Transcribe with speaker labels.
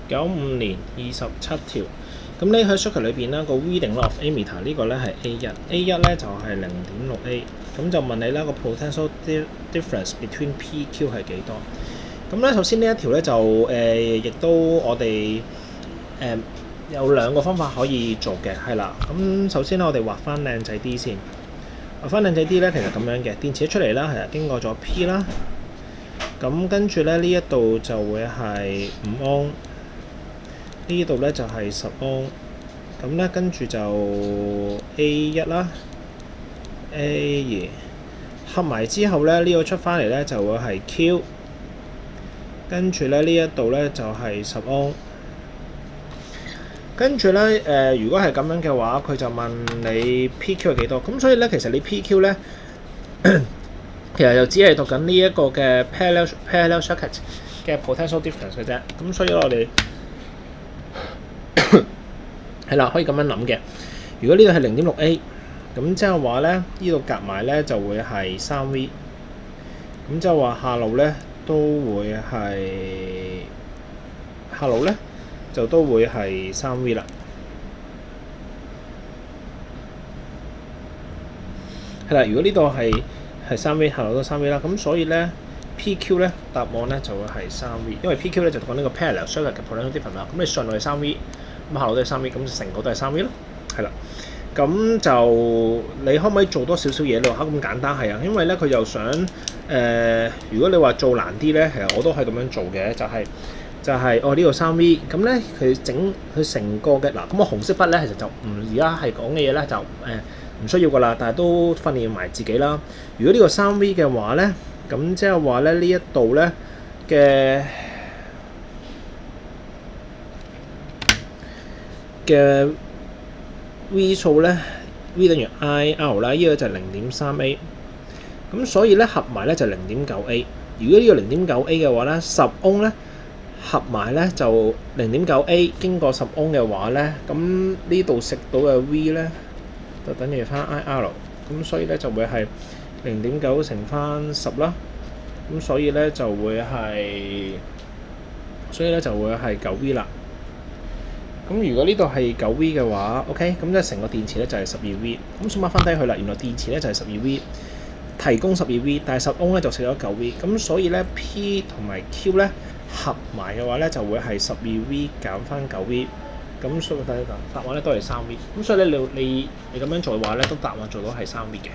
Speaker 1: 95年27條。咁呢喺 circuit 裏邊咧個 reading of ammeter 呢個咧係 A1 咧就係0.6A。咁就問你啦個 potential difference between PQ 係幾多？咁咧首先呢一條咧就亦都我哋有兩個方法可以做嘅，係啦。咁首先咧我哋畫翻靚仔啲先。畫翻靚仔啲咧，其實咁樣嘅電池出嚟啦，係經過咗 P 啦。咁跟住咧呢一度就會係5安，呢度咧就係10安。咁咧跟住就 A1 啦 ，A2 合埋之後咧呢個出翻嚟咧就會係 Q。跟住咧呢一度咧就係10安。跟住咧如果係咁樣嘅話，佢就問你 PQ 係幾多？咁所以咧其實你 PQ 咧其實就只係讀緊呢一個嘅 parallel circuit 嘅 potential difference 嘅啫。咁所以我哋係啦，可以咁樣諗嘅。如果呢度係0.6A， 咁即係話咧呢度夾埋咧就會係3V。咁即係話下路咧都會係就都會係3V 啦。係啦，如果呢度係3V， 下路都3V啦。咁所以咧 PQ 咧答案咧就會係3V， 因為 PQ 咧就講呢個 parallel circuit 嘅 potential difference 啦。咁你上路係3V， 咁下路都係3V， 咁成個都係3V 咯。係啦，咁就你可唔可以做多少少嘢？你話咁簡單係啊，因為咧佢又想如果你話做難啲咧，其實我都係咁樣做嘅，就係呢個3V， 咁咧佢成個嘅嗱，咁我紅色筆咧其實就而家係講嘅嘢咧就唔需要噶啦，但係都訓練埋自己啦。如果呢個3V 嘅話咧，咁即係話咧呢一度咧嘅 V 數咧 V 等於 IR 啦，呢個就係0.3A。咁所以咧合埋咧就 0.9A。如果呢個 0.9A 嘅話咧，10歐咧合埋咧就 0.9A 經過10歐嘅話咧，咁呢度食到嘅 V 咧就等於翻 IR。咁所以咧就會係0.9乘翻10啦。咁所以咧就會係9V 啦。咁如果呢度係9V 嘅話 ，OK， 咁即係成個電池咧就係12V。咁數碼翻低佢啦，原來電池咧就係12V， 提供12V， 但係10歐咧就食咗9V。咁所以咧 P 同埋 Q 咧合埋嘅話咧就會係12V 減翻9V。咁所以答案咧都係3V。咁所以咧你咁樣做嘅話咧，都答案做到係3V嘅。